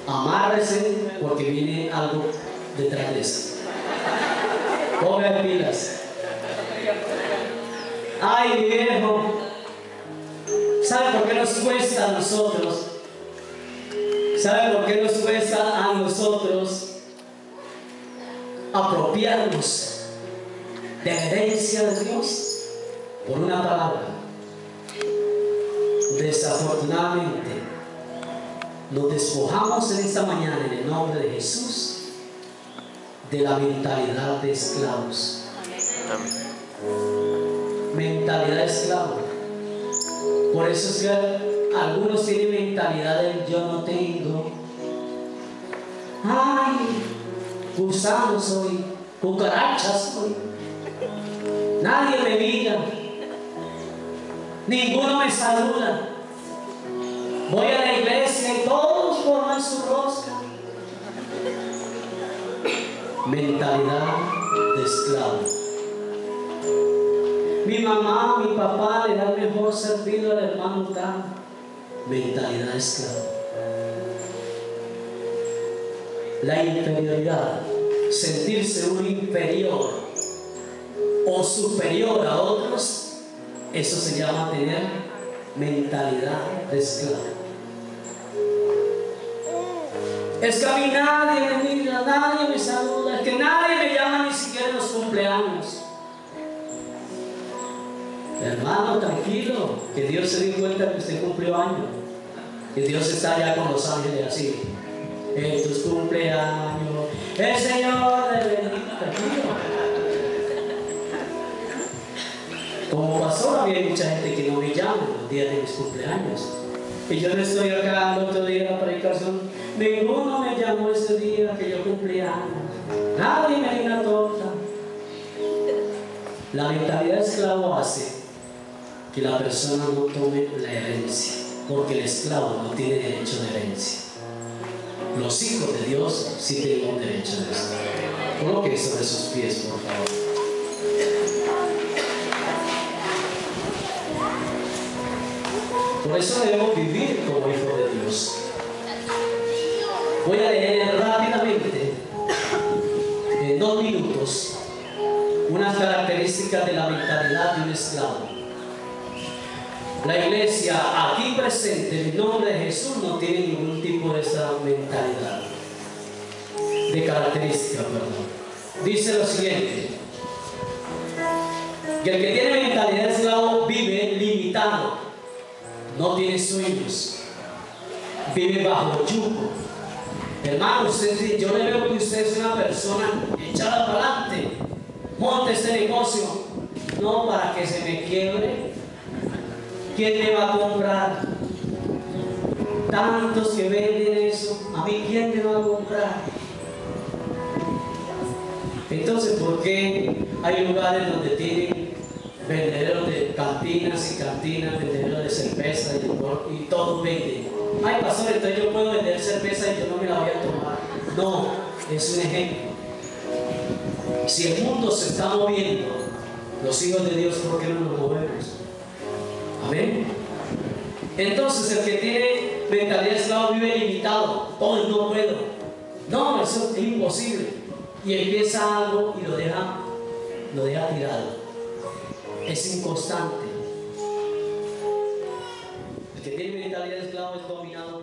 Amárrese porque viene algo detrás de eso. Ponga pilas. Ay, viejo. ¿Sabe por qué nos cuesta a nosotros? ¿Sabe por qué nos cuesta a nosotros apropiarnos de la herencia de Dios? Por una palabra. Desafortunadamente, nos despojamos en esta mañana en el nombre de Jesús de la mentalidad de esclavos. Mentalidad de esclavo. Por eso es que algunos tienen mentalidad de yo no tengo. Ay, gusano soy, cucaracha soy. Nadie me mira, ninguno me saluda. Voy a la iglesia y todos forman su rosca. Mentalidad de esclavo. Mi mamá, mi papá le da el mejor servicio al hermano tal. Mentalidad de esclavo. La inferioridad, sentirse un inferior o superior a otros, eso se llama tener mentalidad de esclavo. Es que a mí nadie me mira, nadie me saluda, es que nadie me llama ni siquiera en los cumpleaños. Hermano, tranquilo, que Dios se dio cuenta que usted cumplió años, que Dios está allá con los ángeles así, en tus cumpleaños, el Señor de bendito, tranquilo. Como pasó, había mucha gente que no me llama los días de mis cumpleaños. Y yo no estoy acá el otro día en la predicación, ninguno me llamó ese día que yo cumplía años, nadie me dio una torta. La mentalidad de esclavo hace que la persona no tome la herencia, porque el esclavo no tiene derecho de herencia. Los hijos de Dios sí tienen un derecho de esto. Coloque sobre sus pies, por favor. Por eso debemos vivir como hijos de Dios. Voy a leer rápidamente, en 2 minutos, unas características de la mentalidad de un esclavo. La iglesia aquí presente, en el nombre de Jesús, no tiene ningún tipo de esa mentalidad, de característica, perdón. Dice lo siguiente: que el que tiene mentalidad de esclavo vive limitado, no tiene sueños, vive bajo yugo. Hermano, yo le veo que usted es una persona echada para adelante. Monte este negocio, no para que se me quiebre, ¿quién me va a comprar? Tantos que venden eso, a mí ¿quién me va a comprar? Entonces, ¿por qué hay lugares donde tienen vendedores de cantinas y cantinas, vendedores de cerveza y todos venden? Ay, pastor, entonces yo puedo vender cerveza y yo no me la voy a tomar. No, es un ejemplo. Si el mundo se está moviendo, los hijos de Dios, ¿por qué no nos movemos? Amén. Entonces, el que tiene mentalidad de esclavo vive limitado. Oh, no puedo. No, eso es imposible. Y empieza algo y lo deja tirado. Es inconstante. El que tiene mentalidad de esclavo es dominado